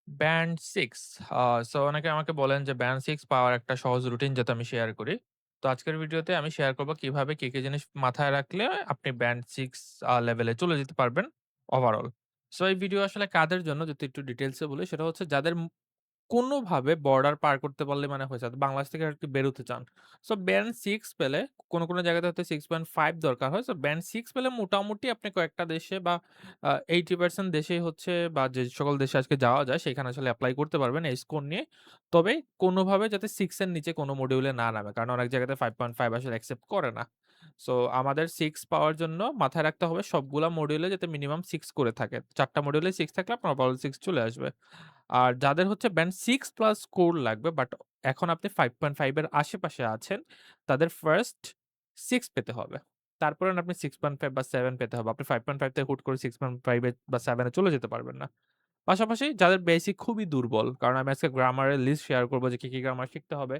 Band 6 so অনেকে আমাকে বলেন যে ব্যান্ড 6 পাওয়ার একটা সহজ রুটিন যাতে আমি শেয়ার করি। তো আজকের ভিডিওতে আমি শেয়ার করব কিভাবে কি জিনিস মাথায় রাখলে আপনি ব্যান্ড 6 লেভেলে চলে যেতে পারবেন ওভারঅল। সো এই ভিডিও আসলে কাদের জন্য যদি একটু ডিটেইলস এ বলি সেটা হচ্ছে যাদের কোনোভাবে বর্ডার পার করতে পারলে মানে হয়েছে। বাংলাদেশ থেকে আরকি বেরোতে চান। সো ব্যান্ড 6 পেলে কোনো জায়গাতে হয়তো 6.5 দরকার হয়। সো ব্যান্ড 6 পেলে মোটামুটি আপনি কয়েকটা দেশে বা 80% দেশেই হচ্ছে বা যে সকল দেশে আজকে যাওয়া যায় সেখানে আসলে এপ্লাই করতে পারবেন এই স্কোর নিয়ে। তবে কোনোভাবে যাতে 6 এর নিচে কোনো মডিউলে না নামে। কারণ অনেক জায়গাতে 5.5 আসলে অ্যাকসেপ্ট করে না। সো আমাদের 6 পাওয়ার জন্য মাথায় রাখতে হবে সবগুলা মডিউলে যাতে মিনিমাম 6 করে থাকে। ৪ টা মডিউলে 6 থাকলে আপনার ওভারঅল 6 চলে আসবে। আর যাদের হচ্ছে ব্যান্ড 6 প্লাস কোর লাগবে বাট এখন আপনি 5.5 এর আশেপাশে আছেন, তাদের ফার্স্ট 6 পেতে হবে। তারপরে না আপনি 6.5 বা 7 পেতে হবে। আপনি 5.5 থেকে হুট করে 6.5 এ বা 7 এ চলে যেতে পারবেন না। পাশাপাশি যাদের বেসিক খুবই দুর্বল, কারণ আমি আজকে গ্রামারের লিস্ট শেয়ার করব যে কি গ্রামার শিখতে হবে।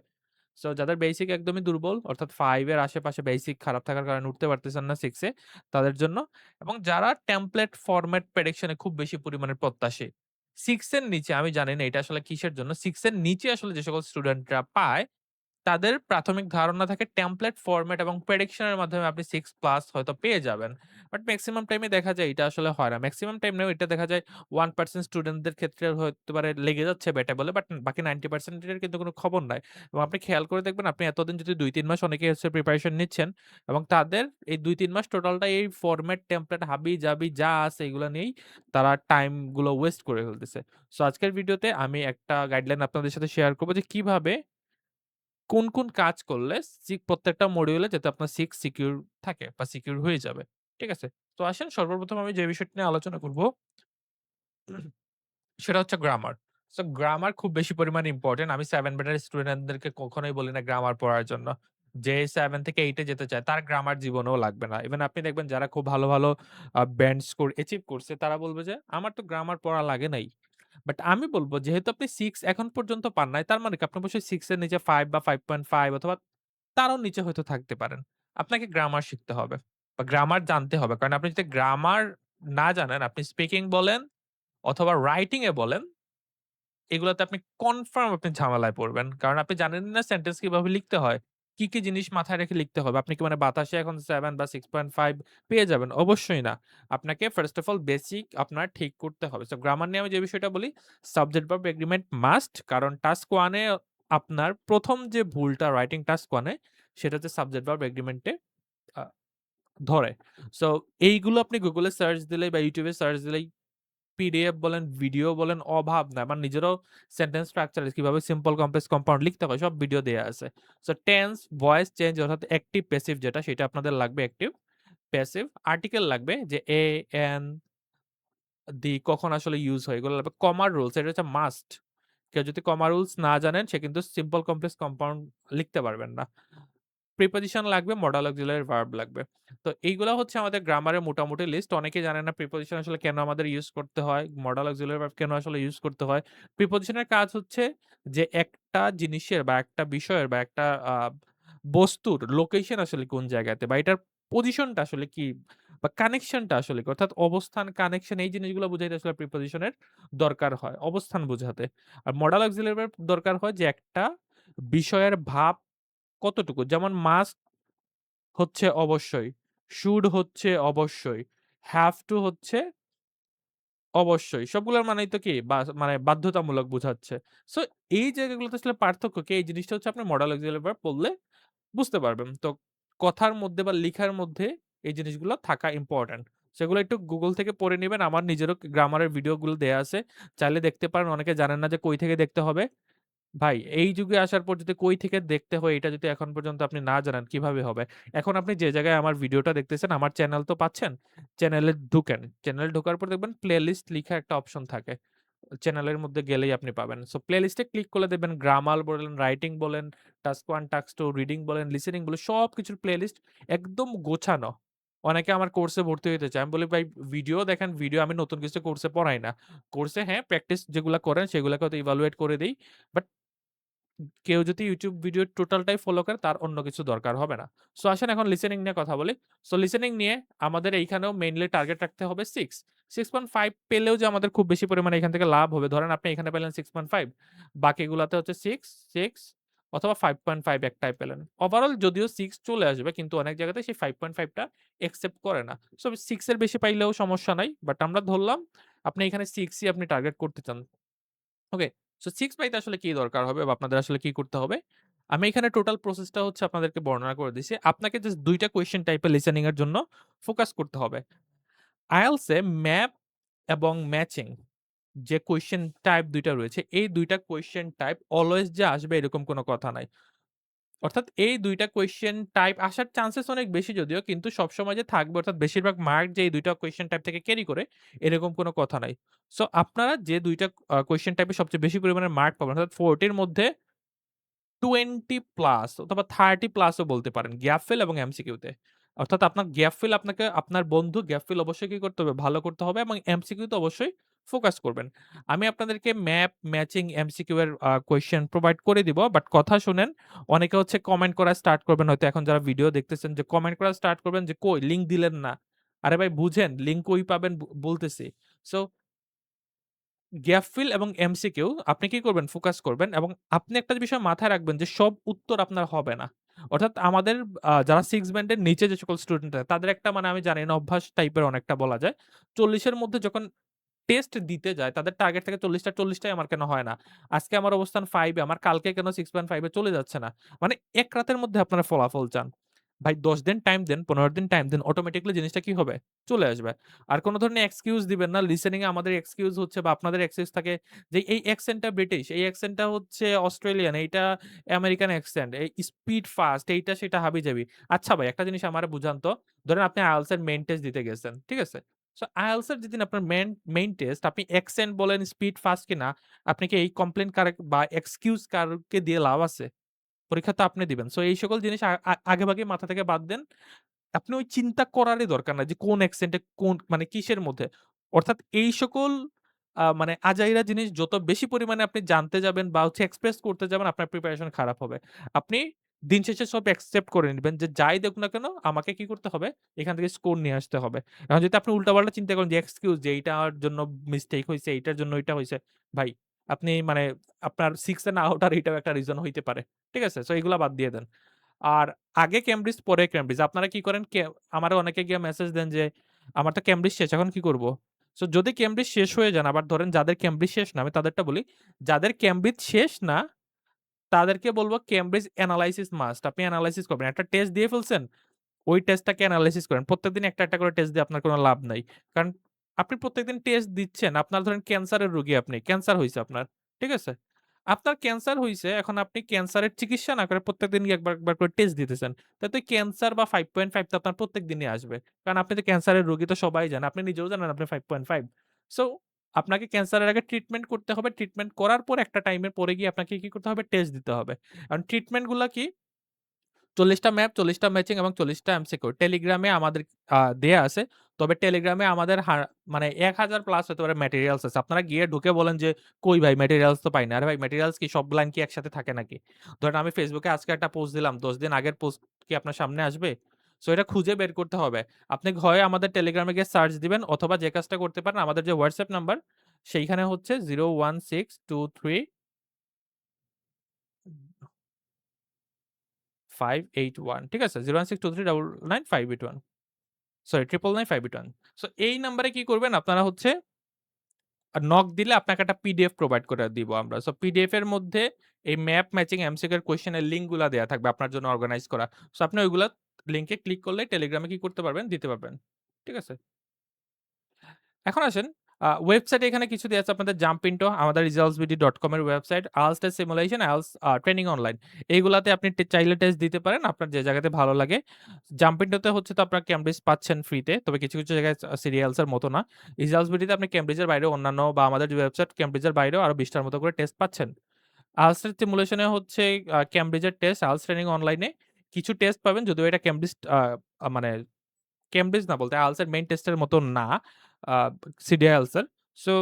সো যাদের বেসিক একদমই দুর্বল অর্থাৎ 5 এর আশেপাশে বেসিক খারাপ থাকার কারণে উঠতে পারতেছেন না 6 এ তাদের জন্য এবং যারা টেমপ্লেট ফরমেট প্রেডিকশন এ খুব বেশি পরিমাণে প্রত্যাশী। 6 এর নিচে আমি জানি না এটা আসলে কিসের জন্য। 6 এর নিচে আসলে যে সকল স্টুডেন্টরা পায় তাদের প্রাথমিক ধারণা থাকে টেমপ্লেট ফরমেট এবং প্রেডিকশন এর মাধ্যমে আপনি 6 প্লাস হয়তো পেয়ে যাবেন। বাট মেক্সিমাম টাইমে দেখা যায় এটা আসলে হয় না। মেক্সিমাম টাইম নাও এটা দেখা যায় 1% স্টুডেন্টদের ক্ষেত্রে হতে পারে লেগে যাচ্ছে বেটা বলে বাট বাকি 90% এর কিন্তু কোনো খবর নাই। এবং আপনি খেয়াল করে দেখবেন আপনি এতদিন যদি ২-৩ মাস অনেকেই হচ্ছে প্রিপারেশন নিচ্ছেন এবং তাদের এই ২-৩ মাস টোটালটা এই ফরমেট টেমপ্লেট হাবি-জাবি যা আছে এগুলা নিয়েই তারা টাইম গুলো ওয়েস্ট করে ফেলতেছে। সো আজকের ভিডিওতে আমি একটা গাইডলাইন আপনাদের সাথে শেয়ার করব যে কিভাবে কোন কাজ করলে প্রত্যেকটা মডিউলে যাতে আপনার 6 সিকিউর থাকে বা সিকিউর হয়ে যাবে। ঠিক আছে? তো আসেন সর্বপ্রথম আমি যে বিষয়টি নিয়ে আলোচনা করব সেটা হচ্ছে গ্রামার। সো গ্রামার খুব বেশি পরিমাণে ইম্পোর্টেন্ট। আমি 7 ব্যাটার স্টুডেন্টদেরকে কখনোই বলি না গ্রামার পড়ার জন্য। যে 7 থেকে 8 এ যেতে চায় তার গ্রামার জীবনেও লাগবে না। ইভেন আপনি দেখবেন যারা খুব ভালো ব্যান্ড স্কোর অ্যাচিভ করছে তারা বলবে যে, "আমার তো গ্রামার পড়া লাগে নাই।" বাট আমি বলব যেহেতু আপনি 6 এখন পর্যন্ত পান নাই তার মানে কি আপনি অবশ্যই 6 এর নিচে 5 বা 5.5 অথবা তারও নিচে হয়তো থাকতে পারেন। আপনাকে গ্রামার শিখতে হবে বা গ্রামার জানতে হবে। কারণ আপনি যদি গ্রামার না জানেন আপনি স্পিকিং বলেন অথবা রাইটিং এ বলেন এগুলাতে আপনি কনফার্ম আপনি ঝামেলায় পড়বেন। কারণ আপনি জানেনই না সেন্টেন্স কিভাবে লিখতে হয়। কি জিনিস মাথায় রেখে লিখতে হবে। আপনি কি মানে বাতাসে এখন 7 বা 6.5 পেয়ে যাবেন? অবশ্যই না। আপনাকে ফার্স্ট অফ অল বেসিক আপনার ঠিক করতে হবে। সো গ্রামার নিয়ে আমি যে বিষয়টা বলি, সাবজেক্ট ভার্ব এগ্রিমেন্ট মাস্ট কারণ টাস্ক 1 এ আপনার ১ম যে ভুলটা রাইটিং টাস্ক 1 এ সেটা হচ্ছে সাবজেক্ট ভার্ব এগ্রিমেন্ট এ আ ধরে। সো এইগুলো আপনি Google এ সার্চ দিলেই বা YouTube এ সার্চ দিলেই পিডিএফ বলেন, ভিডিও বলেন অভাব নাই। আমার নিজেরও সেন্টেন্স স্ট্রাকচার কিভাবে সিম্পল, কমপ্লেক্স, কম্পাউন্ড লিখতে হয় সব ভিডিও দেয়া আছে। সো টেন্স, ভয়েস চেঞ্জ অর্থাৎ অ্যাক্টিভ, প্যাসিভ যেটা সেটা আপনাদের লাগবে অ্যাক্টিভ। প্যাসিভ আর্টিকেল লাগবে যে এ, এন, দি কখন আসলে ইউজ হয় এগুলো লাগবে। কমা রুলস এটা হচ্ছে মাস্ট। কেউ যদি কমা রুলস না জানেন সে কিন্তু সিম্পল, কমপ্লেক্স, কম্পাউন্ড লিখতে পারবেন না। প্রিপোজিশন লাগবে, মডাল অক্সিলারি ভার্ব লাগবে। তো এইগুলা হচ্ছে আমাদের গ্রামারের মোটামুটি লিস্ট। অনেকেই জানে না প্রিপোজিশন আসলে কেন আমাদের ইউজ করতে হয়, মডাল অক্সিলারি ভার্ব কেন আসলে ইউজ করতে হয়। প্রিপোজিশনের কাজ হচ্ছে যে একটা জিনিসের বা একটা বিষয়ের বা একটা বস্তুর লোকেশন আসলে কোন জায়গাতে বা এটার পজিশনটা আসলে কি বা কানেকশনটা আসলে কি অর্থাৎ অবস্থান, কানেকশন এই জিনিসগুলো বুঝাইতে আসলে প্রিপোজিশনের দরকার হয় অবস্থান বুঝাতে। আর মডাল অক্সিলারি ভার্ব দরকার হয় যে একটা বিষয়ের ভাব কতটুকু? যেমন মাস্ট হচ্ছে অবশ্যই, শুড হচ্ছে অবশ্যই, হ্যাভ টু হচ্ছে অবশ্যই। সবগুলোর মানেই তো কি মানে বাধ্যতামূলক বুঝাচ্ছে। সো এই জায়গাগুলোতে আসলে পার্থক্য কি? এই জিনিসটা হচ্ছে আপনি মডাল অক্সিলারি ভার্ব পড়লে বুঝতে পারবেন। তো কথার মধ্যে বা লিখার মধ্যে এই জিনিসগুলো থাকা ইম্পোর্টেন্ট। সেগুলো একটু Google থেকে পড়ে নিবেন। আমার নিজেরও গ্রামারের ভিডিওগুলো দেয়া আছে। চাইলে দেখতে পারেন। অনেকে জানেন না যে কই থেকে দেখতে হবে। ভাই এই যুগে আসার পর যদি কই থেকে দেখতে হয় এটা যদি এখন পর্যন্ত আপনি না জানেন কিভাবে হবে? এখন আপনি যে জায়গায় আমার ভিডিওটা দেখতেছেন আমার চ্যানেল তো পাচ্ছেন। চ্যানেলে ঢুকেন। চ্যানেলে ঢোকার পর দেখবেন প্লেলিস্ট লিখা একটা অপশন থাকে। চ্যানেলের মধ্যে গেলেই আপনি পাবেন। সো প্লেলিস্টে ক্লিক করলে দেখবেন গ্রামার বলেন, রাইটিং বলেন, টাস্ক 1, টাস্ক 2, রিডিং বলেন, লিসেনিং বলেন সবকিছুর প্লেলিস্ট একদম গোছানো। অনেকে আমার কোর্সে ভর্তি হইতে চায়। আমি বলি, "ভাই ভিডিও দেখেন, ভিডিও আমি নতুন কিছু কোর্সে পড়াই না। কোর্সে হ্যাঁ, প্র্যাকটিস যেগুলা করেন সেগুলাকে হয়তো ইভালুয়েট করে দেই। বাট কেউ যদি YouTube ভিডিও টোটালটাই ফলো করে তার অন্য কিছু দরকার হবে না। সো আসেন এখন লিসেনিং নিয়ে কথা বলি। সো লিসেনিং নিয়ে আমাদের এইখানেও মেইনলি টার্গেট রাখতে হবে 6 6.5 পেলেও যে আমাদের খুব বেশি পরিমাণে এখান থেকে লাভ হবে। ধরেন আপনি এখানে পেলেন 6.5 বাকিগুলাতে হচ্ছে 6, 6 অথবা 5.5 একটাই পেলেন। ওভারঅল যদিও 6 চলে আসবে কিন্তু অনেক জায়গাতে সেই 5.5 টা অ্যাকসেপ্ট করে না। সো 6 এর বেশি পাইলেও সমস্যা নাই। বাট আমরা ধরলাম আপনি এখানে 6 ই আপনি টার্গেট করতে চান। ওকে। সো 6 পাইতে আসলে কি দরকার হবে বা আপনাদের আসলে কি করতে হবে? আমি এখানে টোটাল প্রসেসটা হচ্ছে আপনাদেরকে বর্ণনা করে দিছি। আপনাকে জাস্ট ২ টা কোয়েশ্চেন টাইপের লিসেনিং এর জন্য ফোকাস করতে হবে। IELTS এ ম্যাপ এবং ম্যাচিং যে কোয়েশ্চেন টাইপ ২ টা রয়েছে, এই ২ টা কোয়েশ্চেন টাইপ অলওয়েজ যে আসবে এরকম কোন কথা নাই। অর্থাৎ এই ২ টা কোয়েশ্চেন টাইপ আসার চান্সেস অনেক বেশি যদিও কিন্তু সবসময় যে থাকবে অর্থাৎ বেশিরভাগ মার্ক যে এই ২ টা কোয়েশ্চেন টাইপ থেকে ক্যারি করে এরকম কোন কথা নাই। সো আপনারা যে ২ টা কোয়েশ্চেন টাইপে সবচেয়ে বেশি পরিমাণে মার্ক পাবেন অর্থাৎ 40 র মধ্যে 20 প্লাস অথবা 30 প্লাসও বলতে পারেন গ্যাপ ফিল এবং এমসিকিউতে। অর্থাৎ আপনার গ্যাপ ফিল আপনাকে আপনার বন্ধু গ্যাপ ফিল অবশ্যই কি করতে হবে? ভালো করতে হবে এবং এমসিকিউতে অবশ্যই ফোকাস করবেন। আমি আপনাদেরকে ম্যাপ, ম্যাচিং, এমসিকিউ এর কোয়েশ্চেন প্রোভাইড করে দিব। বাট কথা শুনেন, অনেকে হচ্ছে কমেন্ট করা স্টার্ট করবেন হয়তো এখন যারা ভিডিও দেখতেছেন যে কমেন্ট করা স্টার্ট করবেন যে, "কই লিঙ্ক দিলেন না।" আরে ভাই বুঝেন লিঙ্ক কই পাবেন বলতেছি। সো গ্যাপ ফিল এবং এমসিকিউ আপনি কি করবেন? ফোকাস করবেন এবং আপনি একটা বিষয় মাথায় রাখবেন যে সব উত্তর আপনার হবে না। অর্থাৎ আমাদের যারা 6 ব্যান্ডের নিচে যে সকল স্টুডেন্ট আছে তাদের একটা মানে আমি জানি না অভ্যাস টাইপের অনেকটা বলা যায়। ৪০ এর মধ্যে যখন টেস্ট দিতে যায় তাদের টার্গেট থাকে ৪০ টা ৪০ টাই আমার কেন হয় না? আজকে আমার অবস্থান 5 এ আমার কালকে কেন 6.5 এ চলে যাচ্ছে না? মানে এক রাতের মধ্যে আপনারা ফলাফল চান। ভাই ১০ দিন টাইম দেন, ১৫ দিন টাইম দেন অটোমেটিক্যালি জিনিসটা কি হবে? চলে আসবে। আর কোন ধরনের এক্সকিউজ দিবেন না। লিসেনিং এ আমাদের এক্সকিউজ হচ্ছে বা আপনাদের এক্সকিউজ থাকে যে এই অ্যাকসেন্ট টা ব্রিটিশ, এই অ্যাকসেন্ট টা হচ্ছে অস্ট্রেলিয়ান, এইটা আমেরিকান অ্যাকসেন্ট, এই স্পিড ফাস্ট এইটা সেটা হাবিজাবি। আচ্ছা ভাই একটা জিনিস আমারে বুঝান তো। ধরেন আপনি IELTS এর মেইন টেস্ট দিতে গেছেন। ঠিক আছে? সো IELTS এর যেদিন আপনার মেইন টেস্ট আপনি অ্যাকসেন্ট বলেন, স্পিড ফাস্ট কিনা, আপনি কি এই কমপ্লেইন বা এক্সকিউজ কারকে দিয়ে লাভ আছে? পরীক্ষা তো আপনি দিবেন। সো এই সকল জিনিস আগেভাগে মাথা থেকে বাদ দেন। আপনি ওই চিন্তা করারই দরকার নাই যে কোন অ্যাকসেন্ট এ কোন মানে কিসের মধ্যে। অর্থাৎ এই সকল মানে আজাইরা জিনিস যত বেশি পরিমাণে আপনি জানতে যাবেন বা হচ্ছে এক্সপ্রেস করতে যাবেন আপনার প্রিপারেশন খারাপ হবে। আপনি দিন শেষে সব অ্যাকসেপ্ট করে নিবেন যে যাই দেখুক না কেন আমাকে কি করতে হবে? এখান থেকে স্কোর নিয়ে আসতে হবে। এখন যদি আপনি উল্টাপাল্টা চিন্তা করেন যে এক্সকিউজ যে এইটার জন্য মিস্টেক হইছে, এইটার জন্য ওইটা হইছে। ভাই আপনি মানে আপনার 6 এ না ওঠার এটাও একটা রিজন হইতে পারে। ঠিক আছে? সো এগুলা বাদ দিয়ে দেন। আর আগে ক্যামব্রিজ পরে ক্যামব্রিজ। আপনারা কি করেন আমারে অনেকে গিয়ে মেসেজ দেন যে, "আমার তো ক্যামব্রিজ শেষ, এখন কি করব?" সো যদি ক্যামব্রিজ শেষ হয়ে যান, আবার ধরেন যাদের ক্যামব্রিজ শেষ না, আমি তাদেরটা বলি। যাদের ক্যামব্রিজ শেষ না, তাদেরকে বলব ক্যামব্রিজ এনালাইসিস মাস্ট। আপনি এনালাইসিস করবেন। একটা টেস্ট দিয়ে ফেলছেন ওই টেস্টটাকে এনালাইসিস করেন। প্রত্যেকদিন একটা, একটা করে টেস্ট দিয়ে আপনার কোন লাভ নাই। কারণ আপনি প্রত্যেকদিন টেস্ট দিচ্ছেন। আপনার ধরেন ক্যান্সারের রোগী আপনি। ক্যান্সার হইছে আপনার। ঠিক আছে? আপনার ক্যান্সার হইছে, এখন আপনি ক্যান্সারের চিকিৎসা না করে প্রত্যেকদিন একবার, একবার করে টেস্ট দিতেছেন। তাতে ক্যান্সার বা 5.5 তো আপনার প্রত্যেক দিনই আসবে। কারণ আপনি তো ক্যান্সারের রোগী তো সবাই জানে। আপনি নিজেও জানেন আপনি 5.5 সো আপনাকে ক্যান্সারের আগে ট্রিটমেন্ট করতে হবে। ট্রিটমেন্ট করার পর একটা টাইমের পরে গিয়ে আপনাকে কি করতে হবে? টেস্ট দিতে হবে। এখন ট্রিটমেন্ট গুলা কি? ৪০ টা ম্যাপ, ৪০ টা ম্যাচিং এবং ৪০ টা এমসিকিউ। টেলিগ্রামে আমাদের দেয়া আছে। তবে টেলিগ্রামে আমাদের মানে ১,০০০ প্লাস হতে পারে ম্যাটেরিয়ালস আছে। আপনারা গিয়ে ঢুকে বলেন যে, "কই ভাই ম্যাটেরিয়ালস তো পাই না।" আরে ভাই ম্যাটেরিয়ালস কি সব লাইন কি একসাথে থাকে নাকি? ধরেন আমি Facebook এ আজকে একটা পোস্ট দিলাম। ১০ দিন আগের পোস্ট কি আপনার সামনে আসবে? সো এটা খুঁজে বের করতে হবে। আপনি হয় আমাদের টেলিগ্রামে গিয়ে সার্চ দিবেন অথবা যে কাজটা করতে পারেন আমাদের যে WhatsApp নাম্বার সেইখানে হচ্ছে 01623 581 ঠিক আছে? 0162399 581 সরি 999 581 সো এই নাম্বারে কি করবেন আপনারা হচ্ছে নক দিলে আপনাকে একটা পিডিএফ প্রোভাইড করে দিব আমরা। সো পিডিএফ এর মধ্যে এই ম্যাপ ম্যাচিং এমসিকিউ এর কোয়েশ্চেন এর লিঙ্ক গুলা দেয়া থাকবে আপনার জন্য অর্গানাইজ করা। সো আপনি ওইগুলা লিঙ্কে ক্লিক করলে টেলিগ্রামে কি করতে পারবেন? দিতে পারবেন। ঠিক আছে? এখন আসেন ওয়েবসাইটে এখানে কিছু দেয়া আছে আপনাদের জাম্প ইন্টো আমাদের resultsbd.com এর website, IELTS test simulation, IELTS training online. এইগুলাতে আপনি চাইলে টেস্ট দিতে পারেন আপনার যে জায়গাতে ভালো লাগে। জাম্প ইন্টোতে হচ্ছে তো আপনার ক্যামব্রিজ পাচ্ছেন ফ্রিতে। তবে কিছু, কিছু জায়গায় সিরিয়ালস এর মতো না। resultsbd-তে আপনি ক্যামব্রিজের বাইরেও অন্যান্য বা আমাদের যে ওয়েবসাইট ক্যামব্রিজের বাইরেও আরো ২০ টার মতো করে টেস্ট পাচ্ছেন। IELTS এর সিমুলেশনে হচ্ছে ক্যামব্রিজের টেস্ট, IELTS ট্রেনিং অনলাইনে কিছু টেস্ট পাবেন যদিও এটা ক্যামব্রিজ মানে কেমব্রিজ না বলতে IELTS এর মেইন টেস্টের মতো না। আ সিডিআইএলস এর। সো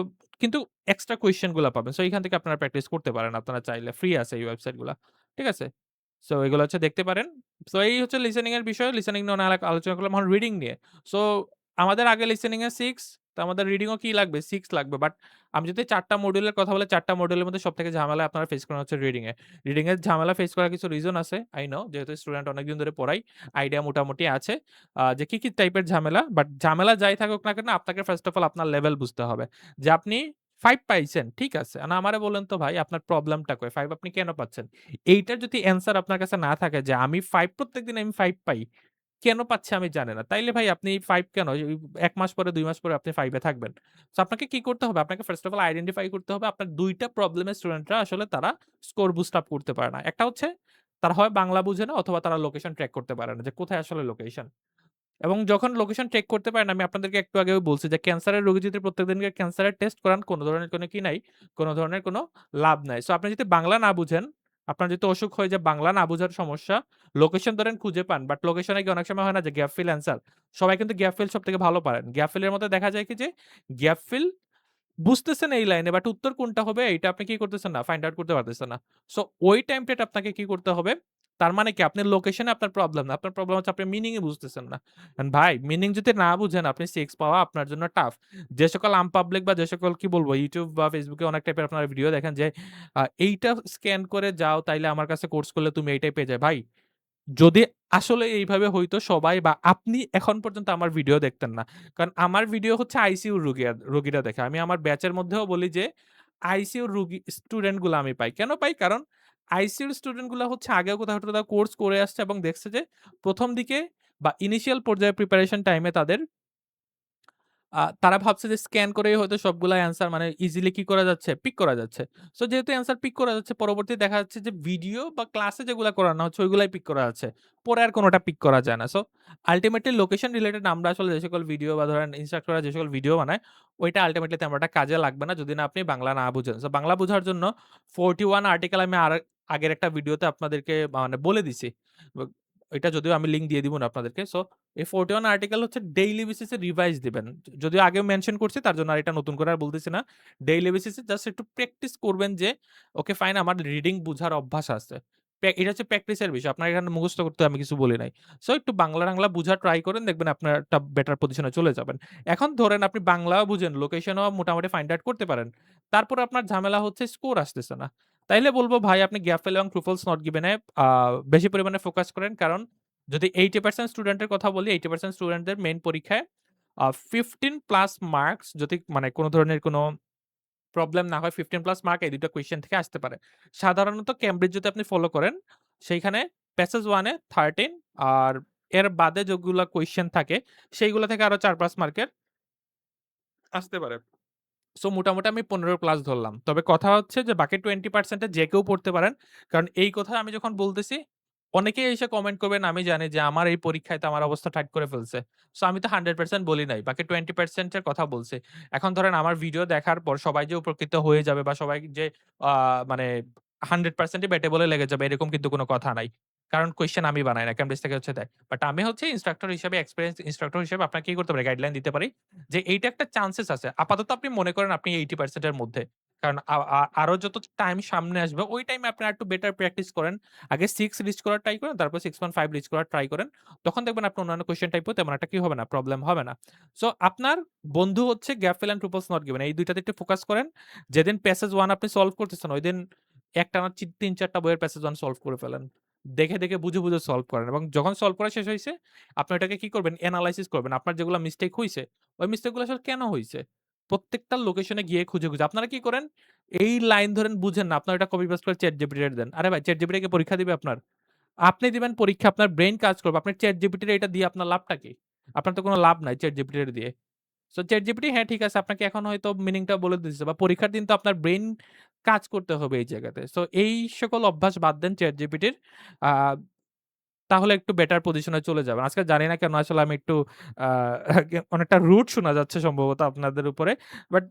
কিন্তু এক্সট্রা কোয়েশ্চেন গুলা পাবেন। সো এখান থেকে আপনারা প্র্যাকটিস করতে পারেন আপনারা চাইলে। ফ্রি আছে এই ওয়েবসাইট গুলা। ঠিক আছে? সো এগুলো হচ্ছে দেখতে পারেন। সো এই হচ্ছে লিসেনিং এর বিষয়। লিসেনিং নিয়ে অনেক আলোচনা করলাম। এখন রিডিং নিয়ে। সো আমাদের আগে লিসেনিং এ 6 তো আমাদের রিডিংও কি লাগবে? 6 লাগবে। বাট আমি যদি ৪ টা মডিউলের কথা বলি, ৪ টা মডিউলের মধ্যে সবথেকে ঝামেলা আপনারা ফেস করেন হচ্ছে রিডিং এ। রিডিং এর ঝামেলা ফেস করার কিছু রিজন আছে। I know যেহেতু স্টুডেন্ট অনেকদিন ধরে পড়াই, আইডিয়া মোটামুটি আছে। যে কি টাইপের ঝামেলা। বাট ঝামেলা যাই থাকুক না কেন আপনাকে ফার্স্ট অফ অল আপনার লেভেল বুঝতে হবে। যে আপনি 5 পাইছেন, ঠিক আছে। না আমারে বলেন তো ভাই আপনার প্রবলেমটা কই? 5 আপনি কেন পাচ্ছেন? এইটার যদি অ্যান্সার আপনার কাছে না থাকে যে আমি 5 প্রত্যেকদিন আমি ৫ পাই। কেন পাচ্ছি আমি জানি না। তাইলে ভাই আপনি ৫ কেন? ১ মাস পরে ২ মাস পরে আপনি ৫ এ থাকবেন। সো আপনাকে কি করতে হবে? আপনাকে ফার্স্ট অফ অল আইডেন্টিফাই করতে হবে আপনার ২ টা প্রবলেমের স্টুডেন্টরা আসলে তারা স্কোর বুস্ট আপ করতে পারে না। একটা হচ্ছে তারা হয় বাংলা বুঝে না অথবা তারা লোকেশন ট্র্যাক করতে পারে না যে কোথায় আসলে লোকেশন। এবং যখন লোকেশন চেক করতে পারেন, আমি আপনাদেরকে একটু আগেও বলছি যে ক্যান্সারের রোগী যদি প্রত্যেকদিনকে ক্যান্সারের টেস্ট করান, কোন ধরনের কোনো কি নাই, কোন ধরনের কোনো লাভ নাই। সো আপনি যদি বাংলা না বুঝেন, আপনার যদি অসুখ হয় যে বাংলা না বুঝার সমস্যা, লোকেশন ধরেন খুঁজে পান। বাট লোকেশনে গিয়ে অনেক সময় হয় না যে গ্যাপ ফিল অ্যান্সার। সবাই কিন্তু গ্যাপ ফিল সবথেকে ভালো পারেন। গ্যাপ ফিল এর মধ্যে দেখা যায় কি যে গ্যাপ ফিল বুঝতেছেন এই লাইনে বাট উত্তর কোনটা হবে এইটা আপনি কি করতেছেন না, ফাইন্ড আউট করতে পারতেছেন না। সো ওই টাইমটাতে আপনাকে কি করতে হবে? তার মানে কি আপনার লোকেশনে আপনার প্রবলেম না। আপনার প্রবলেম হচ্ছে আপনি মিনিং ই বুঝতেছেন না। ভাই মিনিং যদি না বুঝেন আপনি 6 পাওয়া আপনার জন্য টাফ। যে সকল আনপাবলিক বা যে সকল কি বলবো YouTube বা Facebook এ অনেক টাইপের আপনারা ভিডিও দেখেন যে এইটা স্ক্যান করে যাও তাইলে আমার কাছে কোর্স করলে তুমি এইটাই পেয়ে যাবে। ভাই যদি আসলে এইভাবে হইতো সবাই বা আপনি এখন পর্যন্ত আমার ভিডিও দেখতেন না। কারণ আমার ভিডিও হচ্ছে আইসিইউর রোগীরা দেখে। আমি আমার ব্যাচের মধ্যেও বলি যে আইসিইউর রোগী স্টুডেন্ট গুলা আমি পাই। কেন পাই? কারণ আইসিইউর স্টুডেন্ট গুলা হচ্ছে আগেও কোথাও কোর্স করে আসছে এবং দেখছে যে ১ম দিকে বা ইনিশিয়াল পর্যায়ে প্রিপারেশন টাইম এ তাদের তারা ভাবছে যে স্ক্যান করেই হয়তো সবগুলা অ্যান্সার মানে ইজিলি কি করা যাচ্ছে? পিক করা যাচ্ছে। সো যেহেতু অ্যান্সার পিক করা যাচ্ছে পরবর্তীতে দেখা যাচ্ছে যে ভিডিও বা ক্লাসে যেগুলা করানো হচ্ছে ওইগুলাই পিক করা যাচ্ছে। পরে আর কোনটা পিক করা যায় না। সো আল্টিমেটলি লোকেশন রিলেটেড আমরা আসলে যে সকল ভিডিও বা ধরেন ইন্সট্রাক্টররা যে সকল ভিডিও বানায় ওইটা আল্টিমেটলি তেমন একটা কাজে লাগবে না যদি না আপনি বাংলা না বুঝেন। সো বাংলা বুঝার জন্য 41 আর্টিকেল আমি আগের একটা ভিডিওতে আপনাদেরকে মানে বলে দিছি। ব এটা যদিও আমি লিঙ্ক দিয়ে দিব না আপনাদেরকে। সো এই 41 আর্টিকেল হচ্ছে ডেইলি বেসিস এ রিভাইজ দিবেন। যদিও আগেও মেনশন করছি তার জন্য আর এটা নতুন করে আর বলতেছি না। ডেইলি বেসিস এ জাস্ট একটু প্র্যাকটিস করবেন যে ওকে ফাইন আমার রিডিং বুঝার অভ্যাস আছে। এটা হচ্ছে প্র্যাকটিসের বিষয়। আপনার এখানে মুখস্থ করতে আমি কিছু বলি নাই। সো একটু বাংলা-টাংলা বুঝা ট্রাই করেন দেখবেন আপনার একটা বেটার পজিশন এ চলে যাবেন। এখন ধরেন আপনি বাংলাও বুঝেন, লোকেশনও মোটামুটি ফাইন্ড আউট করতে পারেন। তারপর আপনার ঝামেলা হচ্ছে স্কোর আসতেছে না। তাইলে বলব ভাই আপনি গ্যাফেল এবং ট্রুফলস নট গিভেন এ বেশি পরিমাণে ফোকাস করেন। কারণ যদি 80% স্টুডেন্টের কথা বলি, 80% স্টুডেন্টদের মেইন পরীক্ষায় 15 প্লাস মার্কস যদি মানে কোন ধরনের কোন প্রবলেম না হয় 15 প্লাস মার্ক এই ২ টা কোয়েশ্চেন থেকে আসতে পারে। সাধারণত ক্যামব্রিজ যদি আপনি ফলো করেন, সেইখানে প্যাসেজ 1 এ 13 আর এর বাদে যতগুলা কোয়েশ্চেন থাকে, সেইগুলা থেকে আরো ৪-৫ মার্কের আসতে পারে। সো মোটামুটি আমি ১৫ প্লাস ধরলাম। তবে কথা হচ্ছে যে বাকি 20% এ যে কেউ পড়তে পারেন। কারণ এই কথা আমি যখন বলতেছি, অনেকেই এসে কমেন্ট করবেন আমি জানি যে আমার এই পরীক্ষায় তো আমার অবস্থা টাইট করে ফেলছে। সো আমি তো 100% বলি নাই। বাকি 20% এর কথা বলছি। এখন ধরেন আমার ভিডিও দেখার পর সবাই যে উপকৃত হয়ে যাবে বা সবাই যে আ মানে 100% ই ব্যাটে বলে লেগে যাবে এরকম কিন্তু কোন কথা নাই। কারণ কোয়েশ্চেন আমি বানাই না। ক্যামব্রিজ থেকে হচ্ছে দেয়। বাট আমি হচ্ছে ইন্সট্রাক্টর হিসেবে এক্সপেরিয়েন্স ইন্সট্রাক্টর হিসেবে আপনাকে কি করতে পারি গাইডলাইন দিতে পারি যে এইটা একটা চান্সেস আছে। আপাতত আপনি মনে করেন আপনি 80% এর মধ্যে। কারণ আ আ আরো যত টাইম সামনে আসবে ওই টাইমে আপনি আরেকটু বেটার প্র্যাকটিস করেন। আগে 6 রিচ করার ট্রাই করেন, তারপর 6.5 রিচ করার ট্রাই করেন। তখন দেখবেন আপনার অন্যান্য কোয়েশ্চেন টাইপেও তেমন একটা কি হবে না, প্রবলেম হবে না। সো আপনার বন্ধু হচ্ছে gap fill and ট্রিপলস not given. এই ২ টাতে একটু ফোকাস করেন। যেদিন প্যাসেজ 1 আপনি সলভ করতেছেন, ঐদিন একটানা ৩-৪ টা বইয়ের প্যাসেজ 1 সলভ করে ফেলেন। দেখে বুঝে সলভ করেন এবং যখন সলভ করা শেষ হইছে, আপনি ওটাকে কি করবেন? এনালাইসিস করবেন। আপনার যেগুলা মিস্টেক হইছে, ওই মিস্টেক গুলো আসলে কেন হইছে? প্রত্যেকটা লোকেশনে গিয়ে খুঁজে আপনারা কি করেন? এই লাইন ধরেন বুঝেন না, আপনারা এটা কপি পেস্ট করে ChatGPT রে দেন। আরে ভাই ChatGPT কি পরীক্ষা দিবে আপনার? আপনি দিবেন পরীক্ষা, আপনার ব্রেইন কাজ করবে। আপনার ChatGPT রে এটা দিয়ে আপনার লাভটা কি? আপনার তো কোন লাভ নাই ChatGPT রে দিয়ে। সো ChatGPT হ্যাঁ, ঠিক আছে আপনাকে এখন হয়তো মিনিংটা বলে দিতেছে বা পরীক্ষার দিন তো আপনার ব্রেইন কাজ করতে হবে এই জায়গাতে। সো এই সকল অভ্যাস বাদ দেন ChatGPT র। আ তাহলে একটু বেটার পজিশন এ চলে যাবেন। আজকে জানি না কেন আসলে আমি একটু আ অনেকটা রুড শোনা যাচ্ছে সম্ভবত আপনাদের উপরে। বাট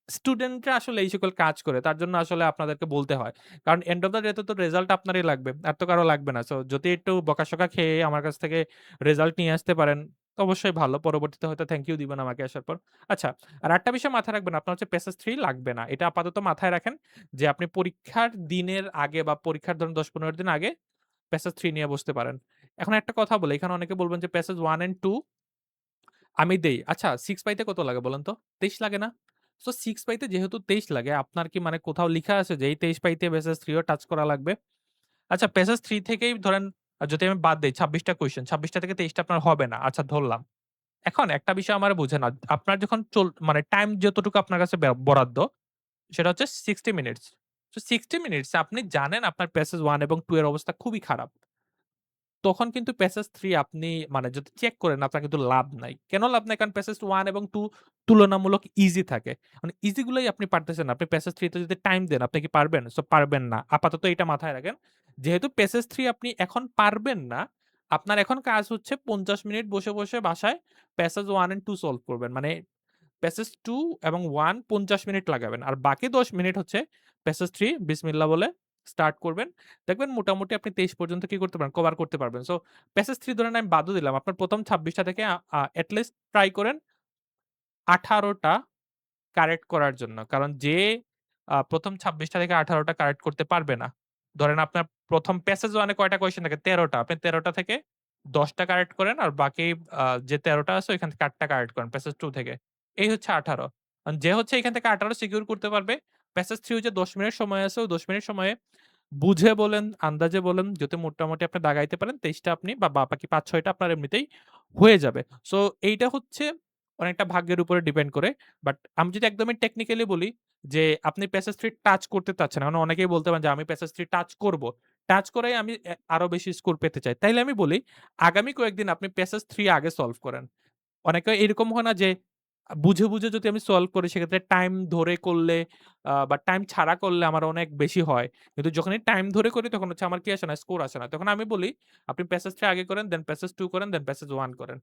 স্টুডেন্টরা আসলে এই সকল কাজ করে। তার জন্য আসলে আপনাদেরকে বলতে হয়। কারণ এন্ড ওফ দ্যা ডে তে তো রেজাল্ট আপনারই লাগবে। আর তো কারো লাগবে না। সো যদি একটু বকাশকা খেয়ে আমার কাছ থেকে রেজাল্ট নিয়ে আসতে পারেন, তো অবশ্যই ভালো। পরবর্তীতে হয়তো থ্যাংক ইউ দিবেন আমাকে আসার পর। আচ্ছা, আর আরেকটা বিষয় মাথায় রাখবেন আপনার হচ্ছে পেসেজ 3 লাগবে না। এটা আপাতত মাথায় রাখেন যে আপনি পরীক্ষার দিনের আগে বা পরীক্ষার ধরুন ১০-১৫ দিন আগে প্যাসেজ 3 নিয়ে বসতে পারেন। এখন একটা কথা বলি, এখানে অনেকে বলবেন যে প্যাসেজ 1 অ্যান্ড 2 আমি দেই। আচ্ছা 6 পাইতে কত লাগে বলেন তো? 23 লাগে না? সো 6 পাইতে যেহেতু 23 লাগে আপনার কি মানে কোথাও লিখা আছে যে এই 23 পাইতে প্যাসেজ 3 ও টাচ করা লাগবে? আচ্ছা প্যাসেজ 3 থেকেই ধরেন যদি আমি বাদ দেই ২৬ টা কোয়েশ্চেন, ২৬ টা থেকে ২৩ টা আপনার হবে না। আচ্ছা ধরলাম। এখন একটা বিষয় আমারে বুঝেন আপনার যখন মানে টাইম যতটুকু আপনার কাছে বরাদ্দ সেটা হচ্ছে 60 মিনিটস। সো 60 মিনিটস এ আপনি জানেন আপনার প্যাসেজ 1 এবং 2 এর অবস্থা খুবই খারাপ। তখন কিন্তু প্যাসেজ 3 আপনি মানে যদি চেক করেন আপনার কিন্তু লাভ নাই। কেন লাভ নাই? কারণ প্যাসেজ 1 এবং 2 তুলনামূলক ইজি থাকে। মানে ইজি গুলাই আপনি পারতেছেন না। আপনি প্যাসেজ 3 তে যদি টাইম দেন আপনি কি পারবেন? সো পারবেন না। আপাতত এটা মাথায় রাখেন। যেহেতু প্যাসেজ 3 আপনি এখন পারবেন না, আপনার এখন কাজ হচ্ছে ৫০ মিনিট বসে বাসায় প্যাসেজ 1 and 2 সলভ করবেন। মানে প্যাসেজ 2 এবং 1 ৫০ মিনিট লাগাবেন। আর বাকি ১০ মিনিট হচ্ছে প্যাসেজ 3 বিসমিল্লাহ বলে স্টার্ট করবেন। দেখবেন মোটামুটি আপনি ২৩ পর্যন্ত কি করতে পারেন? কভার করতে পারবেন। সো প্যাসেজ ৩ ধরেন আমি বাদও দিলাম। আপনার ১ম ২৬ টা থেকে এট লিস্ট ট্রাই করেন ১৮ টা কারেক্ট করার জন্য। কারণ যে ১ম ২৬ টা থেকে ১৮ টা কারেক্ট করতে পারবে না। ধরেন আপনার ১ম প্যাসেজ 1 এ কয়টা কোয়েশ্চেন থাকে? ১৩ টা। আপনি ১৩ টা থেকে ১০ টা কারেক্ট করেন আর বাকি যে ১৩ টা আছে ওইখান থেকে ৮ টা কারেক্ট করেন প্যাসেজ 2 থেকে। এই হচ্ছে ১৮। যে হচ্ছে এখান থেকে ১৮ সিকিউর করতে পারবে, প্যাসেজ 3 ওই যে ১০ মিনিট সময় আছে, ওই ১০ মিনিট সময়ে বুঝে বলেন, আন্দাজে বলেন, যদি মোটামুটি আপনি দাগাইতে পারেন ২৩ টা আপনি বা বাকি ৫-৬ টা আপনার এমনিতেই হয়ে যাবে। সো এইটা হচ্ছে অনেকটা ভাগ্যের উপরে ডিপেন্ড করে। বাট আমি যদি একদমই টেকনিক্যালি বলি যে আপনি প্যাসেজ 3 টাচ করতে চাচ্ছেন। এখন অনেকেই বলতে পারেন যে আমি প্যাসেজ 3 টাচ করব। টাচ করেই আমি আরো বেশি স্কোর পেতে চাই। তাইলে আমি বলি আগামী কয়েকদিন আপনি প্যাসেজ 3 আগে সলভ করেন। অনেকে এরকম হয় না যে বুঝে যদি আমি সলভ করি সেক্ষেত্রে টাইম ধরে করলে বা টাইম ছাড়া করলে আমার অনেক বেশি হয়। কিন্তু যখনই টাইম ধরে করি তখন হচ্ছে আমার কি আসে না স্কোর আসে না। তখন আমি বলি আপনি প্যাসেজ 3 আগে করেন, দেন প্যাসেজ 2 করেন, দেন প্যাসেজ 1 করেন।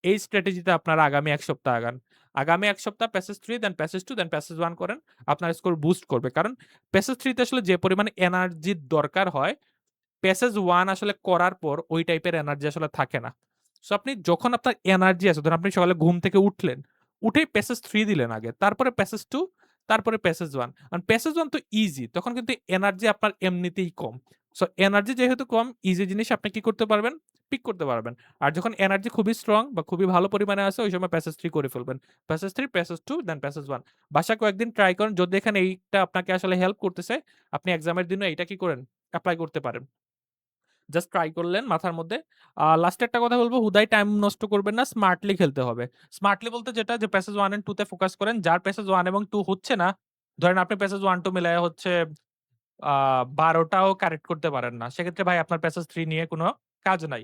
এই স্ট্র্যাটেজিতে আপনারা আগামী ১ সপ্তাহ আগান। আগামী ১ সপ্তাহ প্যাসেজ 3 দেন প্যাসেজ 2 দেন প্যাসেজ 1 করেন। আপনার স্কোর বুস্ট করবে। কারণ প্যাসেজ 3 তে আসলে যে পরিমাণে এনার্জির দরকার হয় প্যাসেজ 1 আসলে করার পর ওই টাইপের এনার্জি আসলে থাকে না। সো আপনি যখন আপনার এনার্জি আছে, ধরুন আপনি সকালে ঘুম থেকে উঠলেন, উঠেই প্যাসেজ 3 দিলেন আগে। তারপরে প্যাসেজ 2, তারপরে প্যাসেজ 1। আর প্যাসেজ 1 তো ইজি। তখন কিন্তু এনার্জি আপনার এমনিতেই কম। সো এনার্জি যেহেতু কম, ইজি জিনিস আপনি কি করতে পারবেন? পিক করতে পারবেন। আর যখন এনার্জি খুবই স্ট্রং বা খুবই ভালো পরিমাণে আছে, ওই সময় প্যাসেজ 3 করে ফেলবেন। প্যাসেজ 3, প্যাসেজ 2 দেন প্যাসেজ 1। বাসায় কয়েকদিন ট্রাই করেন। যদি দেখেন এইটা আপনাকে আসলে হেল্প করতেছে, আপনি এক্সামের দিনেও এইটা কি করেন? এপ্লাই করতে পারেন। জাস্ট ট্রাই করলেন মাথার মধ্যে। লাস্টে একটা কথা বলব, হুদাই টাইম নষ্ট করবেন না। স্মার্টলি খেলতে হবে। স্মার্টলি বলতে যেটা যে প্যাসেজ 1 and 2 তে ফোকাস করেন। যার প্যাসেজ 1 এবং 2 হচ্ছে না, ধরেন আপনি প্যাসেজ 1-2 মিলায়া হচ্ছে আ ১২ টাও কারেক্ট করতে পারেন না। সেক্ষেত্রে ভাই আপনার প্যাসেজ 3 নিয়ে কোন কাজ নাই।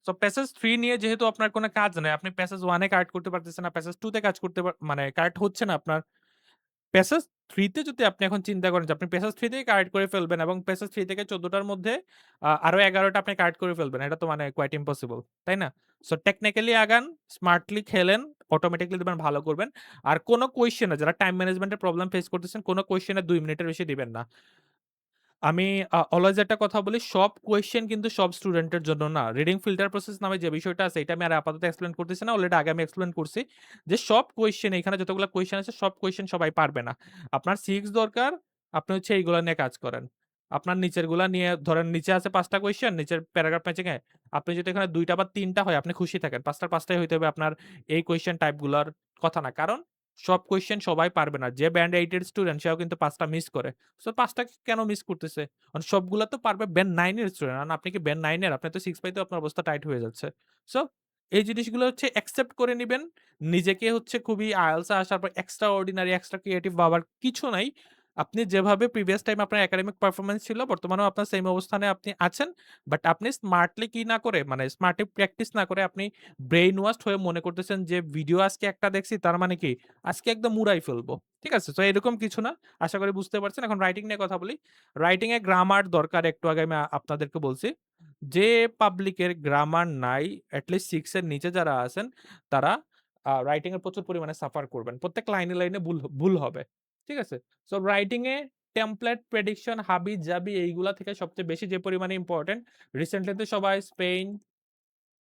সো প্যাসেজ 3 নিয়ে যেহেতু আপনার কোন কাজ নাই, আপনি প্যাসেজ 1 এ কারেক্ট করতে পারতেছেন না, প্যাসেজ 2 তে কাজ করতে মানে কারেক্ট হচ্ছে না আপনার। প্যাসেজ 3 তে যদি আপনি এখন চিন্তা করেন যে আপনি প্যাসেজ 3 থেকেই কারেক্ট করে ফেলবেন এবং প্যাসেজ 3 থেকে ১৪ টার মধ্যে আরো ১১ টা আপনি কারেক্ট করে ফেলবেন। এটা তো মানে কোয়াইট ইম্পসিবল। তাই না? সো টেকনিক্যালি আগান, স্মার্টলি খেলেন, অটোমেটিক্যালি দেখবেন ভালো করবেন। আর কোন কোয়েশ্চেন এ যারা টাইম ম্যানেজমেন্ট এর প্রবলেম ফেস করতেছেন, কোন কোয়েশ্চেন এ ২ মিনিটের বেশি দিবেন না। আমি অলওয়েজ একটা কথা বলি, সব কোয়েশ্চেন কিন্তু সব স্টুডেন্টের জন্য না। রিডিং ফিল্টার প্রসেস নামে যে বিষয়টা আছে, এটা আমি আর আপাতত এক্সপ্লেইন করতেছি না। অলরেডি আগে আমি এক্সপ্লেইন করছি। যে সব কোয়েশ্চেন এখানে যতগুলা কোয়েশ্চেন আছে, সব কোয়েশ্চেন সবাই পারবে না। আপনার 6 দরকার, আপনি হচ্ছে এইগুলা নিয়ে কাজ করেন। আপনার নিচের গুলা নিয়ে ধরেন নিচে আছে ৫ টা কোয়েশ্চেন, নিচের প্যারাগ্রাফ ম্যাচিং এ আপনি যদি এখানে ২ টা বা ৩ টা হয় আপনি খুশি থাকেন। ৫ টার ৫ টাই হইতে হবে আপনার এই কোয়েশ্চেন টাইপ গুলার কথা না। কারণ সব কোয়েশ্চেন সবাই পারবে না। যে ব্যান্ড 8 এর স্টুডেন্ট সেও কিন্তু ৫ টা মিস করে। সো ৫ টা কেন মিস করতেছে? সবগুলা তো পারবে ব্যান্ড 9 এর স্টুডেন্ট। আর আপনি কি ব্যান্ড 9 এর? আপনি তো 6 পাইতেও আপনার অবস্থা টাইট হয়ে যাচ্ছে। সো এই জিনিসগুলো হচ্ছে অ্যাকসেপ্ট করে নিবেন। নিজেকে হচ্ছে খুবই IELTS এ আসার পর এক্সট্রা অর্ডিনারি, এক্সট্রা ক্রিয়েটিভ ভাবার কিছু নাই। আপনি যেভাবে প্রিভিয়াস টাইম আপনার একাডেমিক পারফরম্যান্স ছিল, বর্তমানেও আপনার সেইম অবস্থানে আপনি আছেন। বাট আপনি স্মার্টলি কি না করে মানে স্মার্টলি প্র্যাকটিস না করে আপনি ব্রেইন ওয়াশড হয়ে মনে করতেছেন যে ভিডিও আজকে একটা দেখছি তার মানে কি আজকে একদম উড়াই ফেলবো। ঠিক আছে? সো এরকম কিছু না। আশা করি বুঝতে পারছেন। এখন রাইটিং নিয়ে কথা বলি। রাইটিং এ গ্রামার দরকার একটু আগে আমি আপনাদেরকে বলছি। যে পাবলিকের গ্রামার নাই এটলিস্ট 6 এর নিচে যারা আছেন তারা রাইটিং এ প্রচুর পরিমাণে সাফার করবেন। প্রত্যেক লাইনে ভুল ভুল হবে। ঠিক আছে? সো রাইটিং এ টেমপ্লেট, প্রেডিকশন, হাবি-জাবি এইগুলা থেকে সবচেয়ে বেশি যে পরিমাণে ইম্পোর্টেন্ট, রিসেন্টলি তো সবাই স্পেন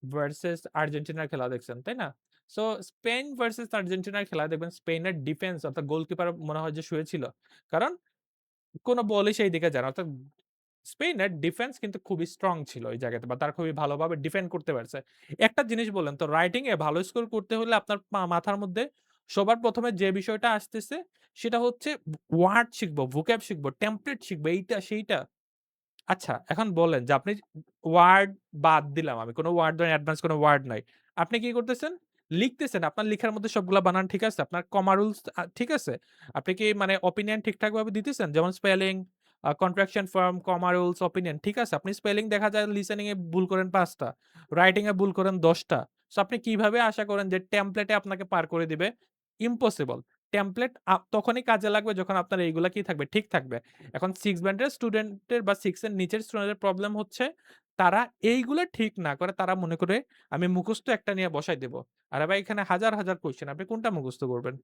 ভার্সাস আর্জেন্টিনার খেলা দেখছেন, তাই না? সো স্পেন ভার্সাস আর্জেন্টিনার খেলা দেখবেন স্পেনের ডিফেন্স অর্থাৎ গোলকিপার মনে হয় যে শুয়েছিল। কারণ কোন বলই সেই দিকে যায় না। অর্থাৎ স্পেনের ডিফেন্স কিন্তু খুবই স্ট্রং ছিল এই জায়গাতে বা তারা খুবই ভালোভাবে ডিফেন্ড করতে পারছে। একটা জিনিস বললেন তো রাইটিং এ ভালো স্কোর করতে হলে আপনার মাথার মধ্যে সবার ১ম এ যে বিষয়টা আসতেছে সেটা হচ্ছে ওয়ার্ড শিখবো, vocab শিখবো, টেমপ্লেট শিখবো এইটা সেইটা। আচ্ছা, এখন বলেন যে আপনি ওয়ার্ড বাদ দিলাম আমি। কোন ওয়ার্ড ধরেন অ্যাডভান্স কোন ওয়ার্ড নাই। আপনি কি করতেছেন? লিখতেছেন। আপনার লিখার মধ্যে সবগুলা বানান ঠিক আছে? আপনার কমা রুলস ঠিক আছে? আপনি কি মানে ওপিনিয়ন ঠিকঠাকভাবে দিতেছেন? যেমন স্পেলিং, কন্ট্রাকশন ফর্ম, কমা রুলস, ওপিনিয়ন ঠিক আছে? আপনি স্পেলিং দেখা যায় লিসেনিং এ ভুল করেন ৫ টা, রাইটিং এ ভুল করেন ১০ টা। সো আপনি কিভাবে আশা করেন যে টেমপ্লেটে আপনাকে পার করে দিবে? ইম্পসিবল। টেমপ্লেট তখনই কাজে লাগবে যখন আপনার এইগুলা কি থাকবে? ঠিক থাকবে। এখন 6 ব্যান্ডের স্টুডেন্টের বা 6 এর নিচের স্টুডেন্টের প্রবলেম হচ্ছে তারা এইগুলা ঠিক না করে তারা মনে করে আমি মুখস্থ একটা নিয়ে বসায় দিব। আরে ভাই এখানে হাজার, হাজার কোয়েশ্চেন আপনি কোনটা মুখস্থ করবেন?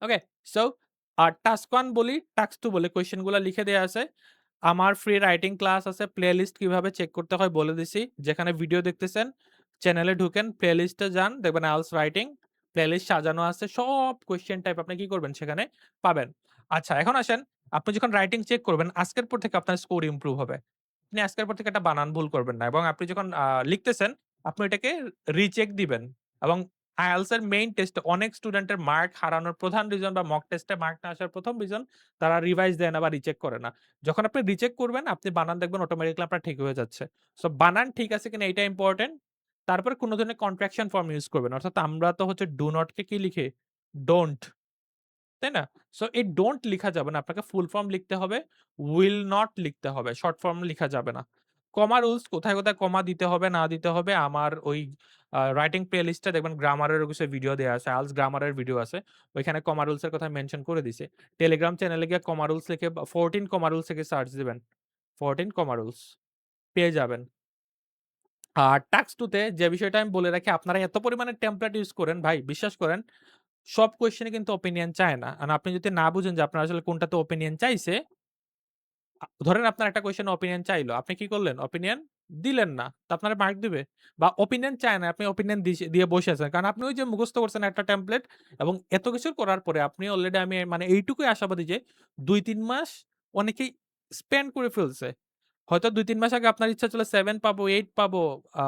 ওকে। সো টাস্ক 1 বলি, টাস্ক 2 বলি কোয়েশ্চেন গুলা লিখে দেয়া আছে। আমার ফ্রি রাইটিং ক্লাস আছে। প্লেলিস্ট কিভাবে চেক করতে হয় বলে দিছি। যেখানে ভিডিও দেখতেছেন চ্যানেলে ঢুকেন, প্লেলিস্টে যান দেখবেন আইএলটিএস রাইটিং। প্লেলিস্ট সাজানো আছে। সব কোয়েশ্চেন টাইপ আপনি কি করবেন সেখানে পাবেন। আচ্ছা এখন আসেন আপনি যখন রাইটিং চেক করবেন আজকের পর থেকে আপনার স্কোর ইমপ্রুভ হবে। আপনি আজকের পর থেকে একটা বানান ভুল করবেন না এবং আপনি যখন লিখতেছেন আপনি এটাকে রিচেক দিবেন এবং IELTS এর মেইন টেস্টে অনেক স্টুডেন্টের মার্ক হারানোর প্রধান রিজন বা মক টেস্টে মার্ক না আসার ১ম রিজন তারা রিভাইজ দেয় না বা রিচেক করে না। যখন আপনি রিচেক করবেন আপনি বানান দেখবেন অটোমেটিক্যালি আপনার ঠিক হয়ে যাচ্ছে। সো বানান ঠিক আছে কিনা এটা ইম্পোর্টেন্ট। তারপরে কোন ধরনের কন্ট্রাকশন ফর্ম ইউস করবেন। অর্থাৎ আমরা তো হচ্ছে ডো নট কে কি লিখি? ডোন্ট। তাই না? সো এই ডোন্ট লিখা যাবে না। আপনাকে ফুল ফর্ম লিখতে হবে। উইল নট লিখতে হবে। শর্ট ফর্ম লিখা যাবে না। কমা রুলস কোথায়, কোথায় কমা দিতে হবে না দিতে হবে আমার ওই রাইটিং প্লেলিস্টে দেখবেন গ্রামারের কিছু ভিডিও দেয়া আছে। আইএলটিএস গ্রামারের ভিডিও আছে। ওইখানে কমা রুলস এর কথা মেনশন করে দিছি। টেলিগ্রাম চ্যানেলে গিয়ে কমা রুলস লিখে 14 কমা রুলস লিখে সার্চ দিবেন। 14 কমা রুলস পেয়ে যাবেন। আর টাস্ক 2 তে যে বিষয়টা আমি বলে রাখি আপনারা এত পরিমাণে টেমপ্লেট ইউস করেন ভাই বিশ্বাস করেন সব কোয়েশ্চেন এ কিন্তু ওপিনিয়ন চায় না। আর আপনি যদি না বুঝেন যে আপনার আসলে কোনটাতে ওপিনিয়ন চাইছে, ধরেন আপনার একটা কোয়েশ্চেন ওপিনিয়ন চাইলো। আপনি কি করলেন? ওপিনিয়ন দিলেন না। তো আপনারে মার্ক দিবে? বা ওপিনিয়ন চায় না, আপনি ওপিনিয়ন দিয়ে বসে আছেন। কারণ আপনি ওই যে মুখস্থ করছেন একটা টেমপ্লেট এবং এত কিছু করার পরে আপনি অলরেডি আমি মানে এইটুকুই আশাবাদী যে ২-৩ মাস অনেকেই স্পেন্ড করে ফেলছে। হয়তো ২-৩ মাস আগে আপনার ইচ্ছা ছিল 7 পাবো, 8 পাবো, আ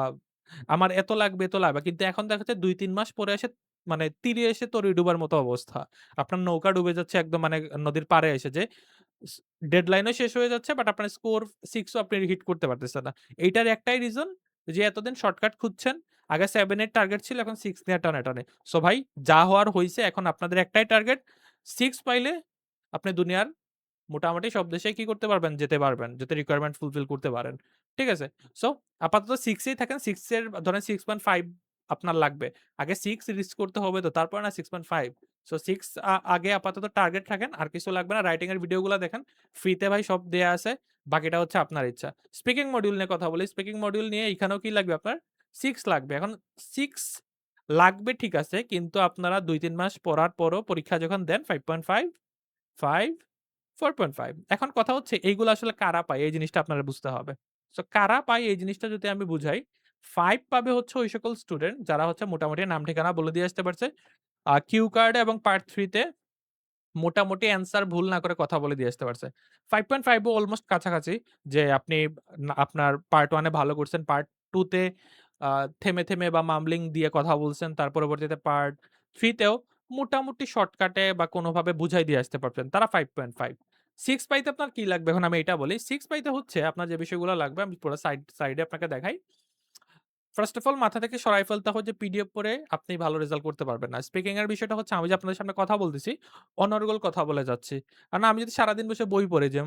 আমার এত লাগবে, এত লাগবে। কিন্তু এখন দেখা যাচ্ছে ২-৩ মাস পরে এসে মানে তীরে এসে তরি ডুবার মতো অবস্থা। আপনার নৌকা ডুবে যাচ্ছে একদম মানে নদীর পাড়ে এসে যে স ডেডলাইন ও শেষ হয়ে যাচ্ছে বাট আপনার স্কোর 6 ও আপনি হিট করতে পারতেছেন না। এইটার একটাই রিজন যে এতদিন শর্টকাট খুঁজছেন। আগে 7 এর টার্গেট ছিল এখন 6 নিয়ে টানাটানি। সো ভাই যা হওয়ার হইছে এখন আপনাদের একটাই টার্গেট 6 পাইলে আপনি দুনিয়ার মোটামুটি সব দেশেই কি করতে পারবেন? যেতে পারবেন। যাতে রিকোয়ারমেন্ট ফুলফিল করতে পারেন। ঠিক আছে? সো আপাতত 6 এই থাকেন। 6 এর ধরেন 6.5 আপনার লাগবে। আগে 6 রিচ করতে হবে তো। তারপরে না 6.5 সো 6 আগে আপাতত টার্গেট রাখেন। আর কিছু লাগবে না। রাইটিং এর ভিডিওগুলা দেখেন। ফ্রিতে ভাই সব দেয়া আছে। বাকিটা হচ্ছে আপনার ইচ্ছা। স্পিকিং মডিউল নিয়ে কথা বলি। স্পিকিং মডিউল নিয়ে এখানেও কি লাগবে আপনার? 6 লাগবে। এখন 6 লাগবে ঠিক আছে। কিন্তু আপনারা ২-৩ মাস পড়ার পরও পরীক্ষা যখন দেন 5.5, 5 4.5 এখন কথা হচ্ছে এইগুলো আসলে কারা পায় এই জিনিসটা আপনারা বুঝতে হবে। সো কারা পায় এই জিনিসটা যদি আমি বুঝাই, 5 পাবে হচ্ছে ওই সকল স্টুডেন্ট যারা হচ্ছে মোটামুটি নাম ঠিকানা বলে দিয়ে আসতে পারছে। কিউ কার্ড এবং পার্ট 3 তে মোটামুটি অ্যান্সার ভুল না করে কথা বলে দিয়ে আসতে পারছে। 5.5 ও অলমোস্ট কাছাকাছি যে আপনি আপনার পার্ট 1 এ ভালো করছেন। পার্ট 2 তে আ থেমে, থেমে বা মামলিং দিয়ে কথা বলছেন। তার পরবর্তীতে পার্ট 3 তেও মোটামুটি শর্টকাটে বা কোনভাবে বুঝাই দিয়ে আসতে পারছেন। তারা 5.5 6 পাইতে আপনার কি লাগবে? এখন আমি এটা বলি। 6 পাইতে হচ্ছে আপনার যে বিষয়গুলো লাগবে আমি পুরো সাইডে আপনাকে দেখাই। ফার্স্ট অফ অল মাথা থেকে সরাই ফেলতে হয় যে পিডিএফ পড়ে আপনি ভালো রেজাল্ট করতে পারবেন না। স্পিকিং এর বিষয়টা হচ্ছে আমি যে আপনাদের সামনে কথা বলতেছি, অনর্গল কথা বলে যাচ্ছি। আর না আমি যদি সারাদিন বসে বই পড়ি যে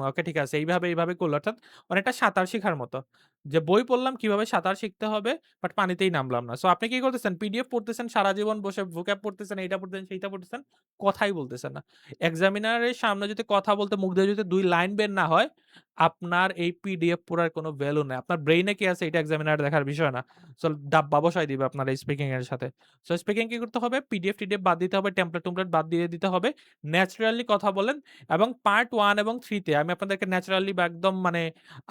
ওকে ঠিক আছে এইভাবে, এইভাবে করলে অর্থাৎ অনেকটা সাঁতার শিখার মতো। যে বই পড়লাম কিভাবে সাঁতার শিখতে হবে বাট পানিতেই নামলাম না। সো আপনি কি করতেছেন? পিডিএফ পড়তেছেন সারা জীবন বসে vocab পড়তেছেন, এইটা পড়তেছেন, সেইটা পড়তেছেন, কথাই বলতেছেন না। এক্সামিনারের সামনে যদি কথা বলতে মুখ দিয়ে যদি ২ লাইন বের না হয়, আপনার এই পিডিএফ পড়ার কোনো ভ্যালু নাই। আপনার ব্রেইনে কি আছে এটা এক্সামিনার দেখার বিষয় না। সো ডাব্বা বসায় দিবে আপনার এই স্পিকিং এর সাথে। সো স্পিকিং কি করতে হবে? পিডিএফ-টিডিএফ বাদ দিতে হবে, টেমপ্লেট-টুমপ্লেট বাদ দিয়ে দিতে হবে। ন্যাচারালি কথা বলেন এবং পার্ট 1 এবং 3 তে আমি আপনাদেরকে ন্যাচারালি বা একদম মানে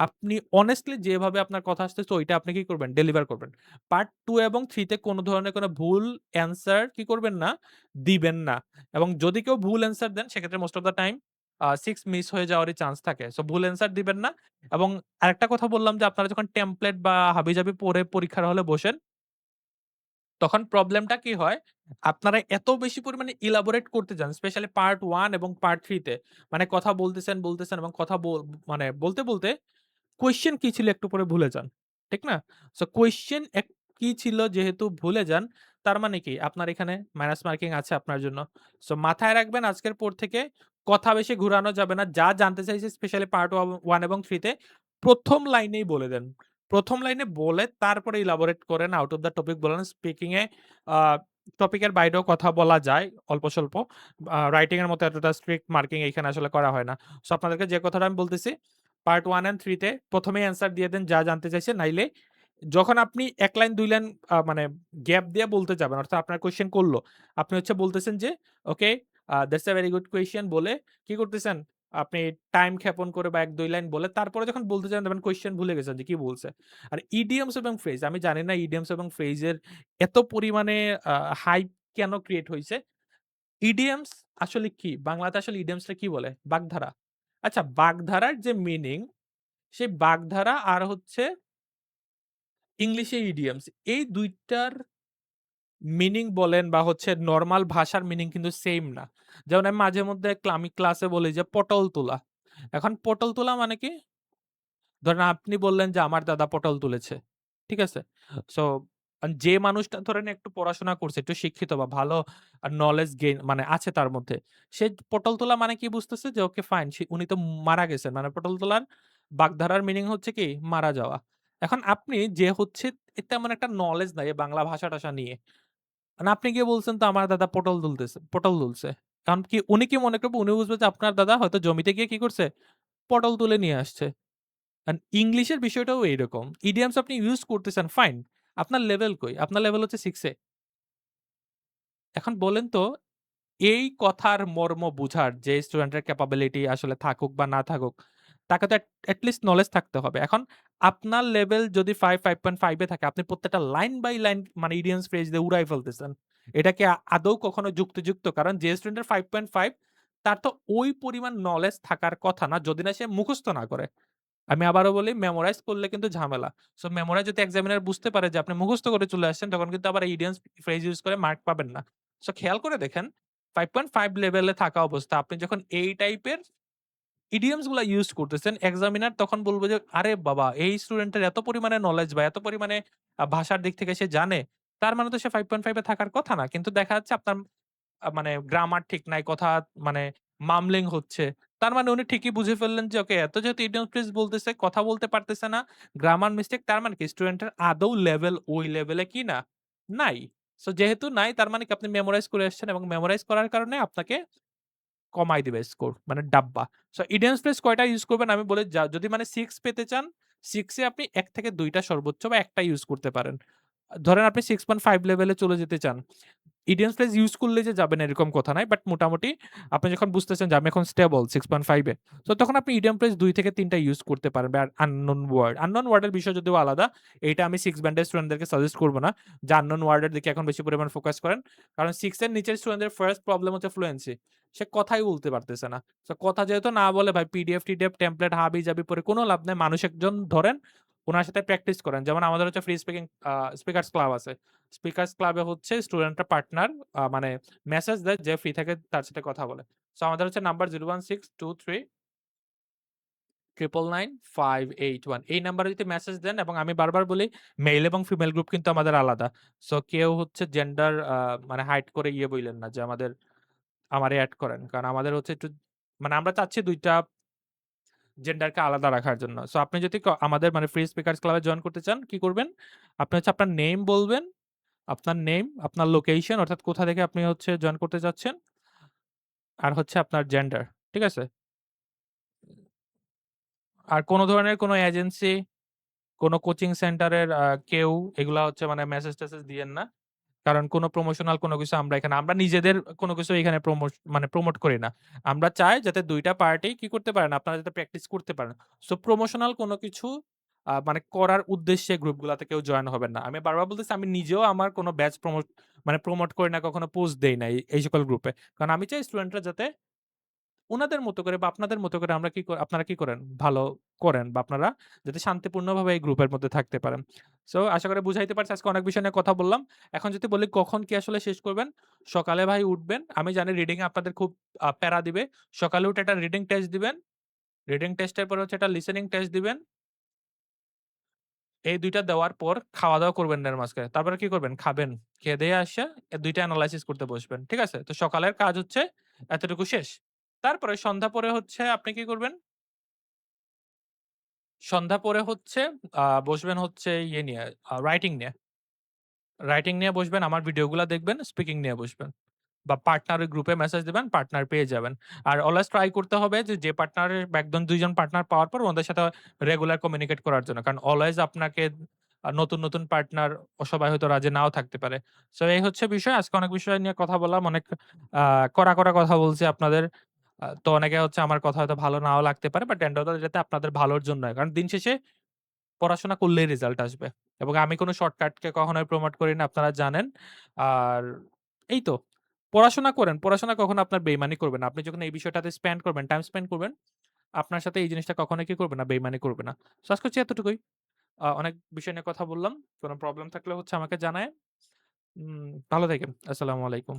আপনি honestly যেভাবে আপনার কথা আসতেছে ওইটা আপনি কি করবেন? ডেলিভার করবেন। পার্ট 2 এবং 3 তে কোন ধরনের কোন ভুল অ্যান্সার কি করবেন না? দিবেন না। এবং যদি কেউ ভুল অ্যান্সার দেন সেক্ষেত্রে most of the time 6 miss হয়ে যাওয়ারই চান্স থাকে। সো ভুল অ্যান্সার দিবেন না। এবং আরেকটা কথা বললাম যে আপনারা যখন টেমপ্লেট বা হাবিজাবি পড়ে পরীক্ষার হলে বসেন, তখন প্রবলেমটা কি হয়? আপনারা এত বেশি পরিমাণে ইলাবোরেট করতে যান, স্পেশালি পার্ট 1 এবং পার্ট 3 তে। মানে কথা বলতেছেন এবং কথা মানে বলতে কোয়েশ্চেন কি ছিল একটু পরে ভুলে যান। ঠিক না? সো কোয়েশ্চেন কি ছিল যেহেতু ভুলে যান, তার মানে কি? আপনার এখানে মাইনাস মার্কিং আছে আপনার জন্য। সো মাথায় রাখবেন আজকের পর থেকে কথা বেশি ঘুরানো যাবে না। যা জানতে চাইছে স্পেশালি পার্ট 1 এবং 3 তে ১ম লাইনেই বলে দেন। ১ম লাইনে বলে তারপরে ইলাবোরেট করেন, আউট অফ দ্যা টপিক বলেন। স্পিকিং এ আ টপিকের বাইরেও কথা বলা যায় অল্প-স্বল্প। রাইটিং এর মতো এতটা স্ট্রিক্ট মার্কিং এখানে আসলে করা হয় না। সো আপনাদেরকে যে কথাটা আমি বলতেছি পার্ট 1 অ্যান্ড 3 তে ১ম এই অ্যান্সার দিয়ে দেন যা জানতে চাইছে। নাইলে যখন আপনি ১ লাইন ২ লাইন মানে গ্যাপ দিয়ে বলতে যাবেন, অর্থাৎ আপনার কোয়েশ্চেন করল। আপনি হচ্ছে বলতেছেন যে, "okay, that's a very good question" বলে কি করতেছেন? আপনি টাইম ক্ষেপণ করে বা ১-২ লাইন বলে তারপরে যখন বলতে যাবেন দেখবেন কোয়েশ্চেন ভুলে গেছেন যে কি বলছে। আর ইডিয়মস এবং ফ্রেজ আমি জানি না ইডিয়মস এবং ফ্রেজ এর এত পরিমাণে আ হাইপ কেন ক্রিয়েট হইছে? ইডিয়মস আসলে কি? বাংলাতে আসলে ইডিয়মসটা কি বলে? বাগধারা। আচ্ছা বাগধারার যে মিনিং সেই বাগধারা আর হচ্ছে ইংলিশে ইডিয়মস। এই ২ টার মিনিং বলেন বা হচ্ছে নরমাল ভাষার মিনিং কিন্তু সেইম না। যেমন আমি মাঝে মধ্যে আমি ক্লাসে বলি যে পটল তোলা। এখন পটল তোলা মানে কি? ধরেন আপনি বললেন যে, "আমার দাদা পটল তুলেছে।" ঠিক আছে? সো যে মানুষটা ধরেন একটু পড়াশোনা করছে, একটু শিক্ষিত বা ভালো নলেজ গেইন মানে আছে তার মধ্যে। সে পটল তোলা মানে কি বুঝতেছে যে ওকে ফাইন উনি তো মারা গেছেন। মানে পটল তোলার বাগধারার মিনিং হচ্ছে কি? মারা যাওয়া। এখন আপনি যে হচ্ছে তেমন একটা নলেজ নাই এই বাংলা ভাষা-টাষা নিয়ে। মানে আপনি গিয়ে বলছেন তো আমার দাদা পটল তুলছে। কারণ কি উনি কি মনে করবে? উনি বুঝবে যে আপনার দাদা হয়তো জমিতে গিয়ে কি করছে? পটল তুলে নিয়ে আসছে। ইংলিশের বিষয়টাও এইরকম। ইডিয়মস আপনি ইউস করতেছেন ফাইন। আপনার লেভেল কই? আপনার লেভেল হচ্ছে 6 এ। এখন বলেন তো এই কথার মর্ম বুঝার যে স্টুডেন্টের ক্যাপাবিলিটি আসলে থাকুক বা না থাকুক, তাকে তো এটলিস্ট নলেজ থাকতে হবে। এখন আপনার লেভেল যদি 5, 5.5 এ থাকে, আপনি প্রত্যেকটা লাইন বাই লাইন মানে ইডিয়মস ফ্রেজ দিয়ে উড়াই ফেলতেছেন। এটা কি আদৌ কখনো যুক্তিযুক্ত? কারণ যে স্টুডেন্টের 5.5 তার তো ওই পরিমাণ নলেজ থাকার কথা না, যদি না সে মুখস্থ না করে। আমি আবারও বলি মেমোরাইজ করলে কিন্তু ঝামেলা। সো মেমোরাইজ যদি এক্সামিনার বুঝতে পারে যে আপনি মুখস্থ করে চলে আসছেন তখন কিন্তু আবার ইডিয়মস ফ্রেজ ইউস করে মার্ক পাবেন না। সো খেয়াল করে দেখেন 5.5 লেভেলে থাকা অবস্থা আপনি যখন এই টাইপের ইডিয়মস গুলা ইউস করতেছেন এক্সামিনার তখন বলবে যে, "আরে বাবা এই স্টুডেন্টের এত পরিমাণে নলেজ বা এত পরিমাণে ভাষার দিক থেকে সে জানে। তার মানে তো সে 5.5 এ থাকার কথা না।" কিন্তু দেখা যাচ্ছে আপনার মানে গ্রামার ঠিক নাই, কথা মানে মামলিং হচ্ছে। তার মানে উনি ঠিকই বুঝে ফেললেন যে ওকে এত যেহেতু ইডিয়ম ফ্রেজ বলতেছে, কথা বলতে পারতেছে না, গ্রামার মিস্টেক তার মানে কি স্টুডেন্টের আদৌ লেভেল ওই লেভেলে কি না? নাই। সো যেহেতু নাই তার মানে কি আপনি মেমোরাইজ করে আসছেন এবং মেমোরাইজ করার কারণে আপনাকে কমায় দিবে স্কোর। মানে ডাব্বা। সো ইডেন্স ফ্রেজ কয়টা ইউস করবেন আমি বলি যদি মানে 6 পেতে চান, 6 এ আপনি ১ থেকে ২ টা সর্বোচ্চ বা ১ টা ইউস করতে পারেন। ধরেন আপনি 6.5 লেভেলে চলে যেতে চান। ইডিয়ম ফ্রেজ ইউস করলেই যে যাবেন এরকম কথা নাই। বাট মোটামুটি আপনি যখন বুঝতেছেন যে আমি এখন স্টেবল 6.5 এ। সো তখন আপনি ইডিয়ম ফ্রেজ ২ থেকে ৩ টা ইউস করতে পারেন বা আননোন ওয়ার্ড। আননোন ওয়ার্ড এর বিষয় যদিও আলাদা। এইটা আমি 6 ব্যান্ডের স্টুডেন্টদেরকে সাজেস্ট করব না। যে আননোন ওয়ার্ড এর দিকে এখন বেশি পরিমাণ ফোকাস করেন। কারণ 6 এর নিচের স্টুডেন্টদের ফার্স্ট প্রবলেম হচ্ছে ফ্লুয়েন্সি। সে কথাই বলতে পারতেছে না। সো কথা যেহেতু না বলে ভাই পিডিএফ-টিডিএফ টেমপ্লেট হাবি-জাবি পড়ে কোন লাভ নাই। মানুষ একজন ধরেন, উনার সাথে প্র্যাকটিস করেন। যেমন আমাদের হচ্ছে ফ্রি স্পিকিং স্পিকারস ক্লাব আছে। স্পিকারস ক্লাবে হচ্ছে স্টুডেন্টরা পার্টনার মানে মেসেজ দেয় যে ফ্রি থাকে তার সাথে কথা বলে। সো আমাদের হচ্ছে নাম্বার 01623 999 581 এই নাম্বারে যদি মেসেজ দেন এবং আমি বারবার বলি মেইল এবং ফিমেল গ্রুপ কিন্তু আমাদের আলাদা। সো কেউ হচ্ছে জেন্ডার মানে হাইড করে বইলেন না যে আমারে এড করেন। কারণ আমাদের হচ্ছে একটু মানে আমরা চাচ্ছি ২ টা জেন্ডারকে আলাদা রাখার জন্য। সো আপনি যদি আমাদের মানে ফ্রি স্পিকারস ক্লাবে জয়েন করতে চান, কি করবেন? আপনি হচ্ছে আপনার নেম বলবেন, আপনার নেম, আপনার লোকেশন অর্থাৎ কোথা থেকে আপনি হচ্ছে জয়েন করতে চাচ্ছেন, আর হচ্ছে আপনার জেন্ডার। ঠিক আছে? আর কোন ধরনের কোন এজেন্সি, কোন কোচিং সেন্টারের কেউ এগুলা হচ্ছে মানে মেসেজ-টেসেজ দিয়েন না। কারণ কোন প্রমোশনাল কোন কিছু আমরা নিজেদের কোন কিছু এখানে মানে প্রমোট করি না। আমরা চাই যাতে ২ টা পার্টি কি করতে পারেন? আপনারা যাতে প্র্যাকটিস করতে পারেন। সো প্রমোশনাল কোন কিছু মানে করার উদ্দেশ্যে গ্রুপগুলাতে কেউ জয়েন হবেন না। আমি বারবার বলতেছি আমি নিজেও আমার কোন ব্যাচ প্রমোট করি না, কখনো পোস্ট দেই নাই এই সকল গ্রুপে। কারণ আমি চাই স্টুডেন্টরা যাতে উনাদের মতো করে বা আপনাদের মতো করে আমরা আপনারা কি করেন? ভালো করেন বা আপনারা যাতে শান্তিপূর্ণভাবে এই গ্রুপের মধ্যে থাকতে পারেন। সো আশা করি বুঝাইতে পারছি। আজকে অনেক বিষয় নিয়ে কথা বললাম। এখন যদি বলি কখন কি আসলে শেষ করবেন? সকালে ভাই উঠবেন। আমি জানি রিডিং এ আপনাদের খুব প্যারা দিবে। সকালে উঠে একটা রিডিং টেস্ট দিবেন। রিডিং টেস্টের পরে হচ্ছে একটা লিসেনিং টেস্ট দিবেন। এই ২ টা দেওয়ার পর খাওয়া-দাওয়া করবেন না এর মাঝখানে। তারপরে কি করবেন? খাবেন। খেয়ে-দেয়ে আইসা ২ টা এনালাইসিস করতে বসবেন। ঠিক আছে? তো সকালের কাজ হচ্ছে এতটুকু শেষ। তারপরে সন্ধ্যা পরে হচ্ছে আপনি কি করবেন? সন্ধ্যা পরে হচ্ছে বসবেন হচ্ছে ইয়ে নিয়ে রাইটিং নিয়ে। রাইটিং নিয়ে বসবেন, আমার ভিডিওগুলা দেখবেন, স্পিকিং নিয়ে বসবেন। বা পার্টনারের গ্রুপে মেসেজ দিবেন, পার্টনার পেয়ে যাবেন। আর অলওয়েজ ট্রাই করতে হবে যে পার্টনারের একজন ২ জন পার্টনার পাওয়ার পর ওনাদের সাথে রেগুলার কমিউনিকেট করার জন্য। কারণ অলওয়েজ আপনাকে নতুন পার্টনার সবাই হয়তো রাজি নাও থাকতে পারে। সো এই হচ্ছে বিষয়। আজকে অনেক বিষয় নিয়ে কথা বললাম। অনেক আ কড়া কথা বলছি আপনাদের। তো অনেকে হচ্ছে আমার কথা হয়তো ভালো নাও লাগতে পারে। But end of the day তে আপনাদের ভালোর জন্য। কারণ দিন শেষে পড়াশোনা করলেই রেজাল্ট আসবে। এবং আমি কোন শর্টকাটকে কখনোই প্রমোট করি না আপনারা জানেন। আর এই তো পড়াশোনা করেন। পড়াশোনা কখনো আপনার বেইমানি করবে না। আপনি যখন এই বিষয়টাতে স্পেন্ড করবেন, টাইম স্পেন্ড করবেন, আপনার সাথে এই জিনিসটা কখনোই কি করবে না? বেইমানি করবে না। সো আজকে হচ্ছে এতটুকুই। অনেক বিষয় নিয়ে কথা বললাম। কোন প্রবলেম থাকলে হচ্ছে আমাকে জানায়েন। ভালো থাকেন। আসসালামু আলাইকুম।